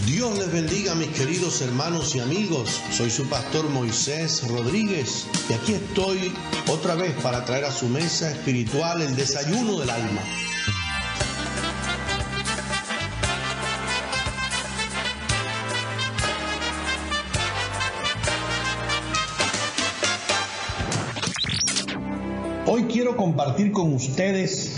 Dios les bendiga, mis queridos hermanos y amigos. Soy su pastor Moisés Rodríguez y aquí estoy otra vez para traer a su mesa espiritual el desayuno del alma. Hoy quiero compartir con ustedes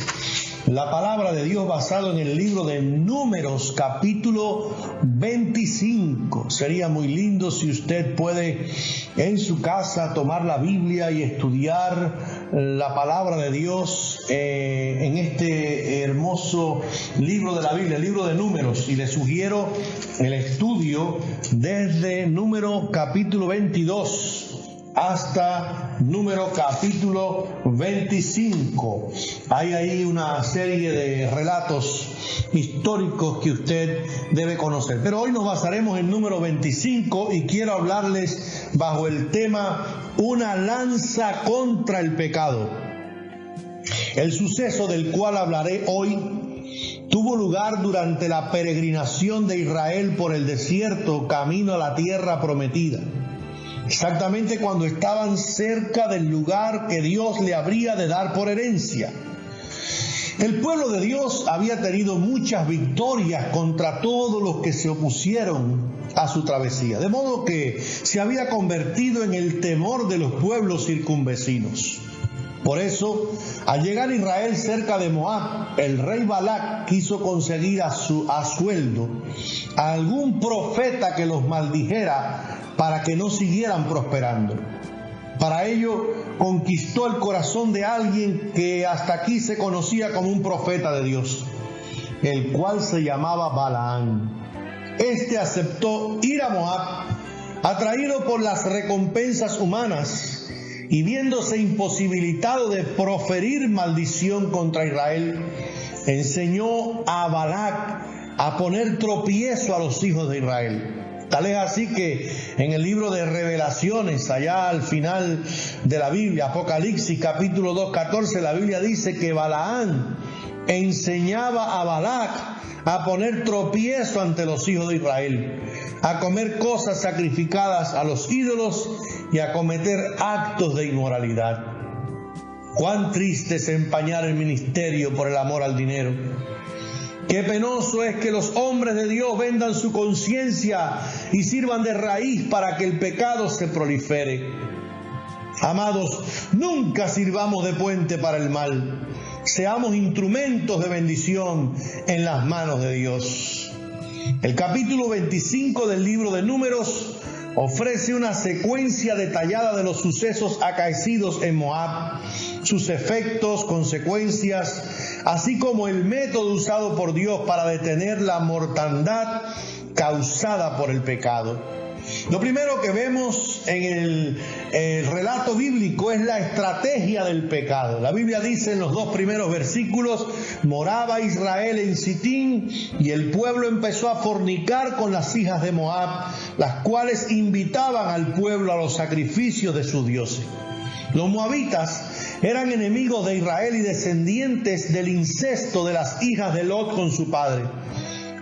la palabra de Dios basado en el libro de Números, capítulo 25. Sería muy lindo si usted puede en su casa tomar la Biblia y estudiar la palabra de Dios en este hermoso libro de la Biblia, el libro de Números. Y le sugiero el estudio desde Número capítulo 22 hasta Número capítulo 25. Hay ahí una serie de relatos históricos que usted debe conocer. Pero hoy nos basaremos en Número 25 y quiero hablarles bajo el tema una lanza contra el pecado. El suceso del cual hablaré hoy tuvo lugar durante la peregrinación de Israel por el desierto camino a la tierra prometida. Exactamente cuando estaban cerca del lugar que Dios le habría de dar por herencia. El pueblo de Dios había tenido muchas victorias contra todos los que se opusieron a su travesía, de modo que se había convertido en el temor de los pueblos circunvecinos. Por eso, al llegar Israel cerca de Moab, el rey Balac quiso conseguir a sueldo a algún profeta que los maldijera para que no siguieran prosperando. Para ello, conquistó el corazón de alguien que hasta aquí se conocía como un profeta de Dios, el cual se llamaba Balaam. Este aceptó ir a Moab, atraído por las recompensas humanas, y viéndose imposibilitado de proferir maldición contra Israel, enseñó a Balac a poner tropiezo a los hijos de Israel. Tal es así que en el libro de Revelaciones, allá al final de la Biblia, Apocalipsis capítulo 2:14, la Biblia dice que Balaam enseñaba a Balac a poner tropiezo ante los hijos de Israel, a comer cosas sacrificadas a los ídolos y a cometer actos de inmoralidad. Cuán triste es empañar el ministerio por el amor al dinero. Qué penoso es que los hombres de Dios vendan su conciencia y sirvan de raíz para que el pecado se prolifere. Amados, nunca sirvamos de puente para el mal. Seamos instrumentos de bendición en las manos de Dios. El capítulo 25 del libro de Números ofrece una secuencia detallada de los sucesos acaecidos en Moab, sus efectos, consecuencias, así como el método usado por Dios para detener la mortandad causada por el pecado. Lo primero que vemos en el relato bíblico es la estrategia del pecado. La Biblia dice en los dos primeros versículos: moraba Israel en Sitín y el pueblo empezó a fornicar con las hijas de Moab, las cuales invitaban al pueblo a los sacrificios de sus dioses. Los moabitas eran enemigos de Israel y descendientes del incesto de las hijas de Lot con su padre.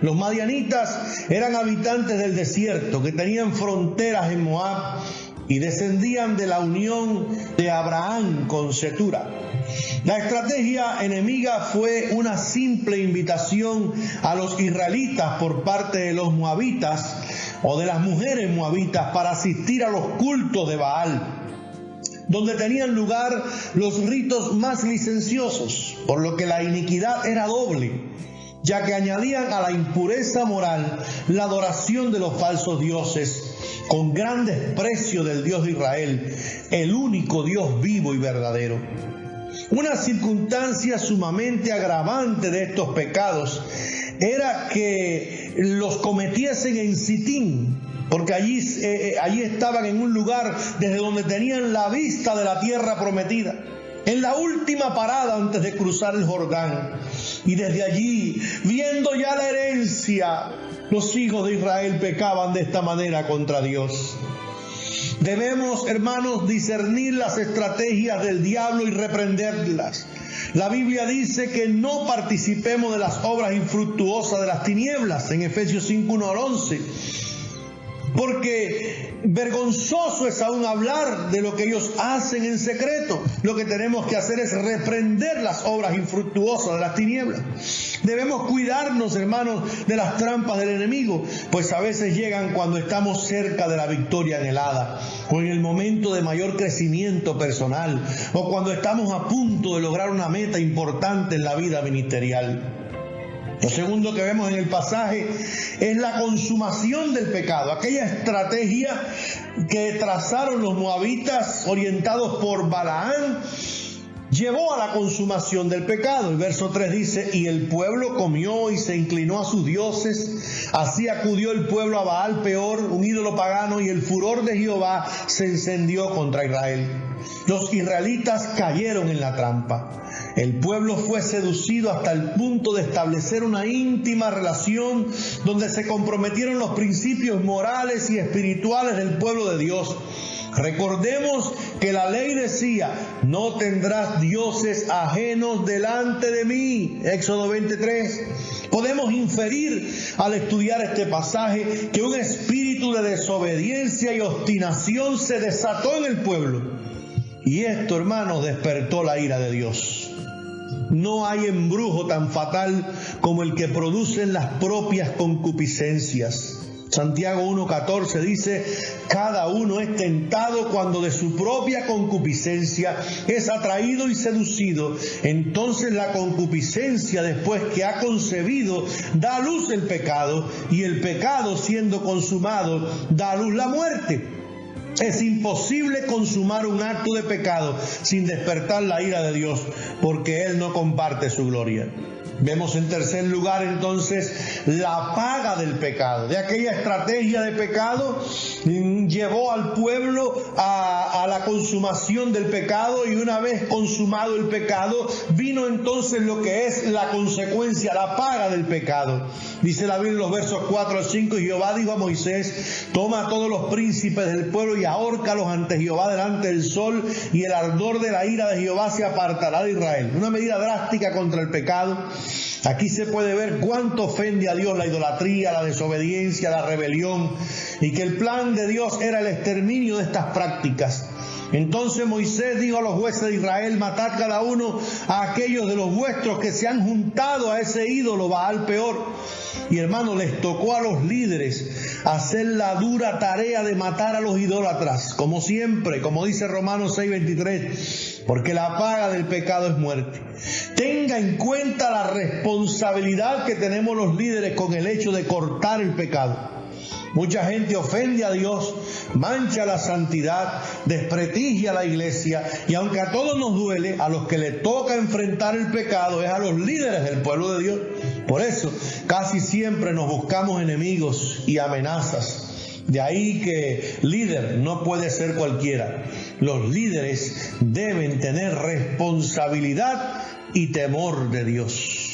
Los madianitas eran habitantes del desierto que tenían fronteras en Moab y descendían de la unión de Abraham con Cetura. La estrategia enemiga fue una simple invitación a los israelitas por parte de los moabitas o de las mujeres moabitas para asistir a los cultos de Baal, donde tenían lugar los ritos más licenciosos, por lo que la iniquidad era doble, ya que añadían a la impureza moral la adoración de los falsos dioses, con gran desprecio del Dios de Israel, el único Dios vivo y verdadero. Una circunstancia sumamente agravante de estos pecados era que los cometiesen en Sitín, porque allí estaban en un lugar desde donde tenían la vista de la tierra prometida, en la última parada antes de cruzar el Jordán. Y desde allí, viendo ya la herencia, los hijos de Israel pecaban de esta manera contra Dios. Debemos, hermanos, discernir las estrategias del diablo y reprenderlas. La Biblia dice que no participemos de las obras infructuosas de las tinieblas, en Efesios 5, 1 al 11. Porque vergonzoso es aún hablar de lo que ellos hacen en secreto. Lo que tenemos que hacer es reprender las obras infructuosas de las tinieblas. Debemos cuidarnos, hermanos, de las trampas del enemigo, pues a veces llegan cuando estamos cerca de la victoria anhelada, o en el momento de mayor crecimiento personal, o cuando estamos a punto de lograr una meta importante en la vida ministerial. Lo segundo que vemos en el pasaje es la consumación del pecado, aquella estrategia que trazaron los moabitas orientados por Balaam llevó a la consumación del pecado. El verso 3 dice: y el pueblo comió y se inclinó a sus dioses, así acudió el pueblo a Baal Peor, un ídolo pagano, y el furor de Jehová se encendió contra Israel. Los israelitas cayeron en la trampa. El pueblo fue seducido hasta el punto de establecer una íntima relación donde se comprometieron los principios morales y espirituales del pueblo de Dios. Recordemos que la ley decía: no tendrás dioses ajenos delante de mí. Éxodo 23. Podemos inferir al estudiar este pasaje que un espíritu de desobediencia y obstinación se desató en el pueblo. Y esto, hermanos, despertó la ira de Dios. No hay embrujo tan fatal como el que producen las propias concupiscencias. Santiago 1:14 dice: cada uno es tentado cuando de su propia concupiscencia es atraído y seducido. Entonces la concupiscencia, después que ha concebido, da a luz el pecado, y el pecado, siendo consumado, da a luz la muerte. Es imposible consumar un acto de pecado sin despertar la ira de Dios, porque Él no comparte su gloria. Vemos en tercer lugar entonces la paga del pecado. De aquella estrategia de pecado llevó al pueblo a la consumación del pecado, y una vez consumado el pecado vino entonces lo que es la consecuencia, la paga del pecado. Dice la Biblia en los versos 4 al 5: y Jehová dijo a Moisés: toma a todos los príncipes del pueblo y ahórcalos ante Jehová delante del sol, y el ardor de la ira de Jehová se apartará de Israel. Una medida drástica contra el pecado. Aquí se puede ver cuánto ofende a Dios la idolatría, la desobediencia, la rebelión, y que el plan de Dios era el exterminio de estas prácticas. Entonces Moisés dijo a los jueces de Israel: matad cada uno a aquellos de los vuestros que se han juntado a ese ídolo Baal Peor. Y hermano, les tocó a los líderes hacer la dura tarea de matar a los idólatras, como siempre, como dice Romanos 6:23, porque la paga del pecado es muerte. Tenga en cuenta la responsabilidad que tenemos los líderes con el hecho de cortar el pecado. Mucha gente ofende a Dios, mancha la santidad, desprestigia a la iglesia, y aunque a todos nos duele, a los que le toca enfrentar el pecado es a los líderes del pueblo de Dios. Por eso casi siempre nos buscamos enemigos y amenazas. De ahí que líder no puede ser cualquiera. Los líderes deben tener responsabilidad y temor de Dios.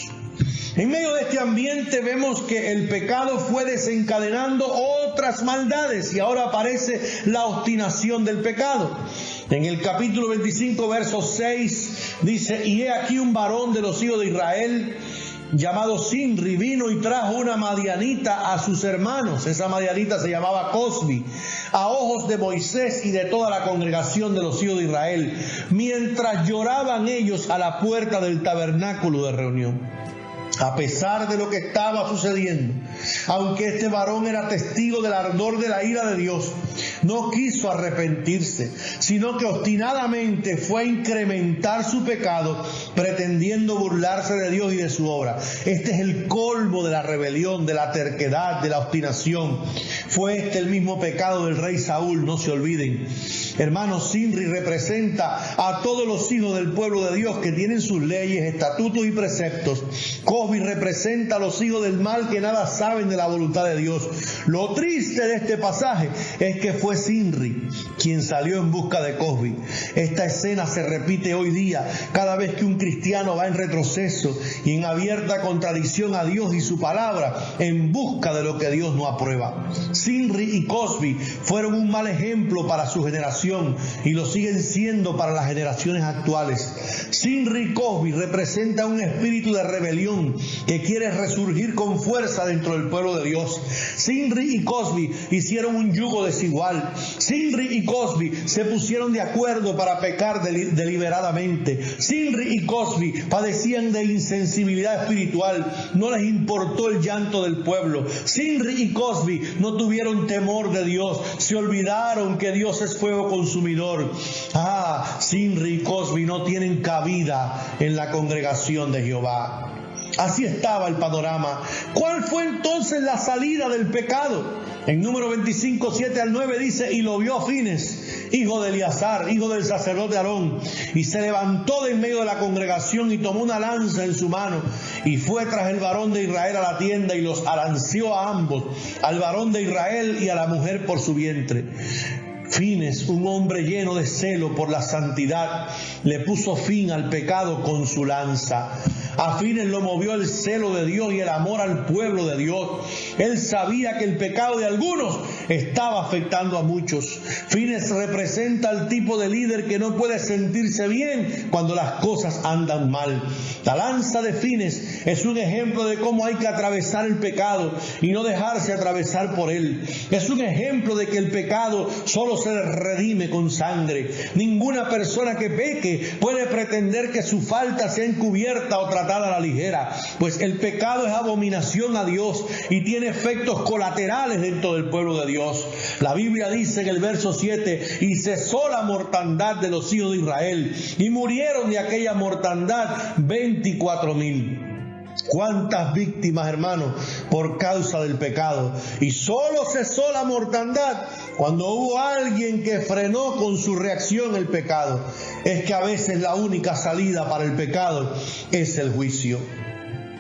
En medio de este ambiente vemos que el pecado fue desencadenando otras maldades, y ahora aparece la obstinación del pecado. En el capítulo 25, verso 6 dice: y he aquí un varón de los hijos de Israel llamado Sinri vino y trajo una madianita a sus hermanos. Esa madianita se llamaba Cosbi, a ojos de Moisés y de toda la congregación de los hijos de Israel, mientras lloraban ellos a la puerta del tabernáculo de reunión. A pesar de lo que estaba sucediendo, aunque este varón era testigo del ardor de la ira de Dios, no quiso arrepentirse, sino que obstinadamente fue a incrementar su pecado, pretendiendo burlarse de Dios y de su obra. Este es el colmo de la rebelión, de la terquedad, de la obstinación. Fue este el mismo pecado del rey Saúl, no se olviden. Hermanos, Sinri representa a todos los hijos del pueblo de Dios que tienen sus leyes, estatutos y preceptos. Cosbi representa a los hijos del mal que nada saben de la voluntad de Dios. Lo triste de este pasaje es que fue Sinri quien salió en busca de Cosbi. Esta escena se repite hoy día cada vez que un cristiano va en retroceso y en abierta contradicción a Dios y su palabra, en busca de lo que Dios no aprueba. Sinri y Cosbi fueron un mal ejemplo para su generación. generación y lo siguen siendo para las generaciones actuales. Sinri y Cosbi representa un espíritu de rebelión que quiere resurgir con fuerza dentro del pueblo de Dios. Sinri y Cosbi hicieron un yugo desigual. Sinri y Cosbi se pusieron de acuerdo para pecar deliberadamente. Sinri y Cosbi padecían de insensibilidad espiritual. No les importó el llanto del pueblo. Sinri y Cosbi no tuvieron temor de Dios. Se olvidaron que Dios es fuego consumidor. Sinri y Cosbi no tienen cabida en la congregación de Jehová. Así estaba el panorama. ¿Cuál fue entonces la salida del pecado? En Número 25, 7 al 9 dice: y lo vio Fines, hijo de Eleazar, hijo del sacerdote Aarón, y se levantó de en medio de la congregación y tomó una lanza en su mano y fue tras el varón de Israel a la tienda y los alanceó a ambos, al varón de Israel y a la mujer por su vientre. Fines, un hombre lleno de celo por la santidad, le puso fin al pecado con su lanza. A Fines lo movió el celo de Dios y el amor al pueblo de Dios. Él sabía que el pecado de algunos estaba afectando a muchos. Fines representa al tipo de líder que no puede sentirse bien cuando las cosas andan mal. La lanza de Fines es un ejemplo de cómo hay que atravesar el pecado y no dejarse atravesar por él. Es un ejemplo de que el pecado solo se redime con sangre. Ninguna persona que peque puede pretender que su falta sea encubierta o tratada a la ligera, pues el pecado es abominación a Dios y tiene efectos colaterales dentro del pueblo de Dios. La Biblia dice en el verso 7: y cesó la mortandad de los hijos de Israel, y murieron de aquella mortandad 24,000. ¿Cuántas víctimas, hermanos, por causa del pecado? Y solo cesó la mortandad cuando hubo alguien que frenó con su reacción el pecado. Es que a veces la única salida para el pecado es el juicio.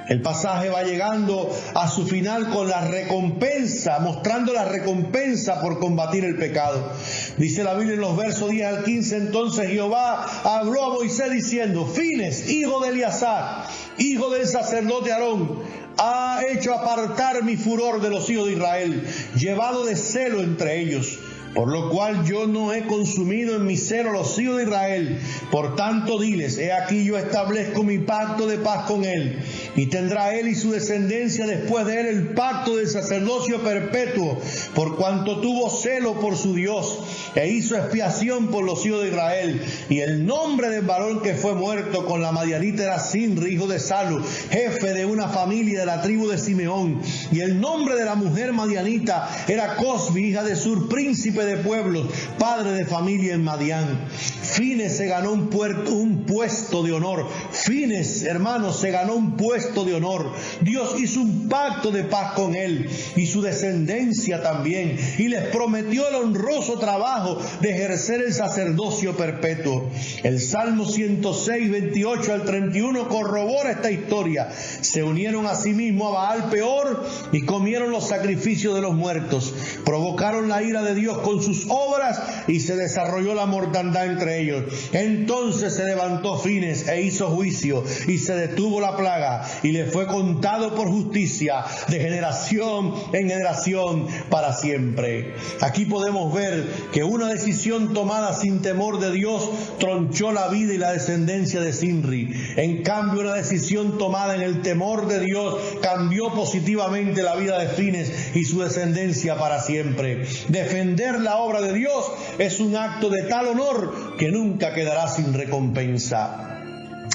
El pasaje va llegando a su final con la recompensa, mostrando la recompensa por combatir el pecado. Dice la Biblia en los versos 10 al 15: entonces Jehová habló a Moisés diciendo: Fines, hijo de Eleazar, hijo del sacerdote Aarón, ha hecho apartar mi furor de los hijos de Israel, llevado de celo entre ellos. Por lo cual yo no he consumido en mi celo a los hijos de Israel. Por tanto diles: he aquí yo establezco mi pacto de paz con él, y tendrá él y su descendencia después de él el pacto del sacerdocio perpetuo, por cuanto tuvo celo por su Dios, e hizo expiación por los hijos de Israel. Y el nombre del varón que fue muerto con la madianita era Sinri, hijo de Salu, jefe de una familia de la tribu de Simeón. Y el nombre de la mujer madianita era Cosbi, hija de Sur, príncipe de pueblos, padre de familia en Madián. Fines se ganó un puesto de honor. Fines, hermanos, se ganó un puesto de honor. Dios hizo un pacto de paz con él y su descendencia también, y les prometió el honroso trabajo de ejercer el sacerdocio perpetuo. El Salmo 106, 28 al 31 corrobora esta historia. Se unieron a sí mismos a Baal Peor y comieron los sacrificios de los muertos. Provocaron la ira de Dios con sus obras y se desarrolló la mortandad entre ellos. Entonces se levantó Fines e hizo juicio y se detuvo la plaga y le fue contado por justicia de generación en generación para siempre. Aquí podemos ver que una decisión tomada sin temor de Dios tronchó la vida y la descendencia de Sinri. En cambio, una decisión tomada en el temor de Dios cambió positivamente la vida de Fines y su descendencia para siempre. Defender la obra de Dios es un acto de tal honor que nunca quedará sin recompensa.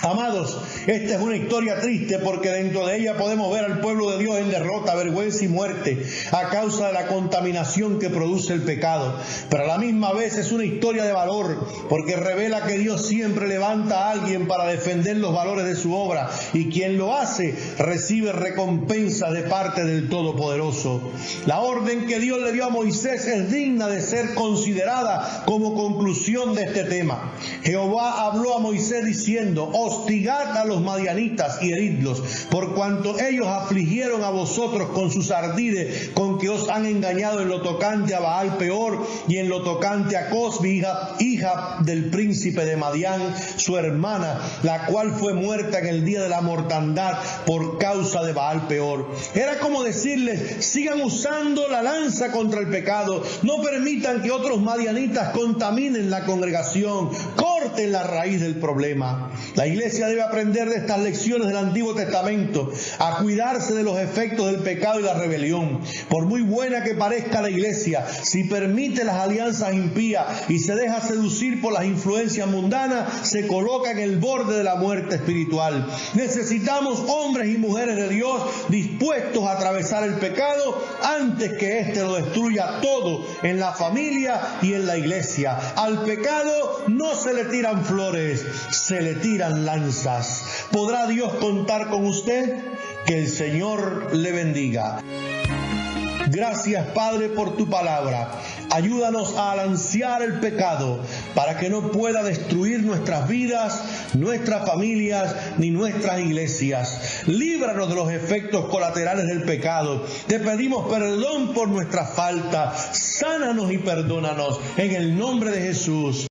Amados, esta es una historia triste porque dentro de ella podemos ver al pueblo de Dios en derrota, vergüenza y muerte a causa de la contaminación que produce el pecado. Pero a la misma vez es una historia de valor porque revela que Dios siempre levanta a alguien para defender los valores de su obra, y quien lo hace recibe recompensa de parte del Todopoderoso. La orden que Dios le dio a Moisés es digna de ser considerada como conclusión de este tema. Jehová habló a Moisés diciendo: hostigad a los madianitas y heridlos, por cuanto ellos afligieron a vosotros con sus ardides, con que os han engañado en lo tocante a Baal Peor y en lo tocante a Cosbi, hija del príncipe de Madián, su hermana, la cual fue muerta en el día de la mortandad por causa de Baal Peor. Era como decirles: sigan usando la lanza contra el pecado, no permitan que otros madianitas contaminen la congregación, corten la raíz del problema. La iglesia debe aprender de estas lecciones del Antiguo Testamento, a cuidarse de los efectos del pecado y la rebelión. Por muy buena que parezca la iglesia, si permite las alianzas impías y se deja seducir por las influencias mundanas, se coloca en el borde de la muerte espiritual. Necesitamos hombres y mujeres de Dios dispuestos a atravesar el pecado antes que éste lo destruya todo en la familia y en la iglesia. Al pecado no se le tiran flores, se le tiran lanzas. ¿Podrá Dios contar con usted? Que el Señor le bendiga. Gracias, Padre, por tu palabra. Ayúdanos a balancear el pecado para que no pueda destruir nuestras vidas, nuestras familias ni nuestras iglesias. Líbranos de los efectos colaterales del pecado. Te pedimos perdón por nuestras faltas. Sánanos y perdónanos en el nombre de Jesús.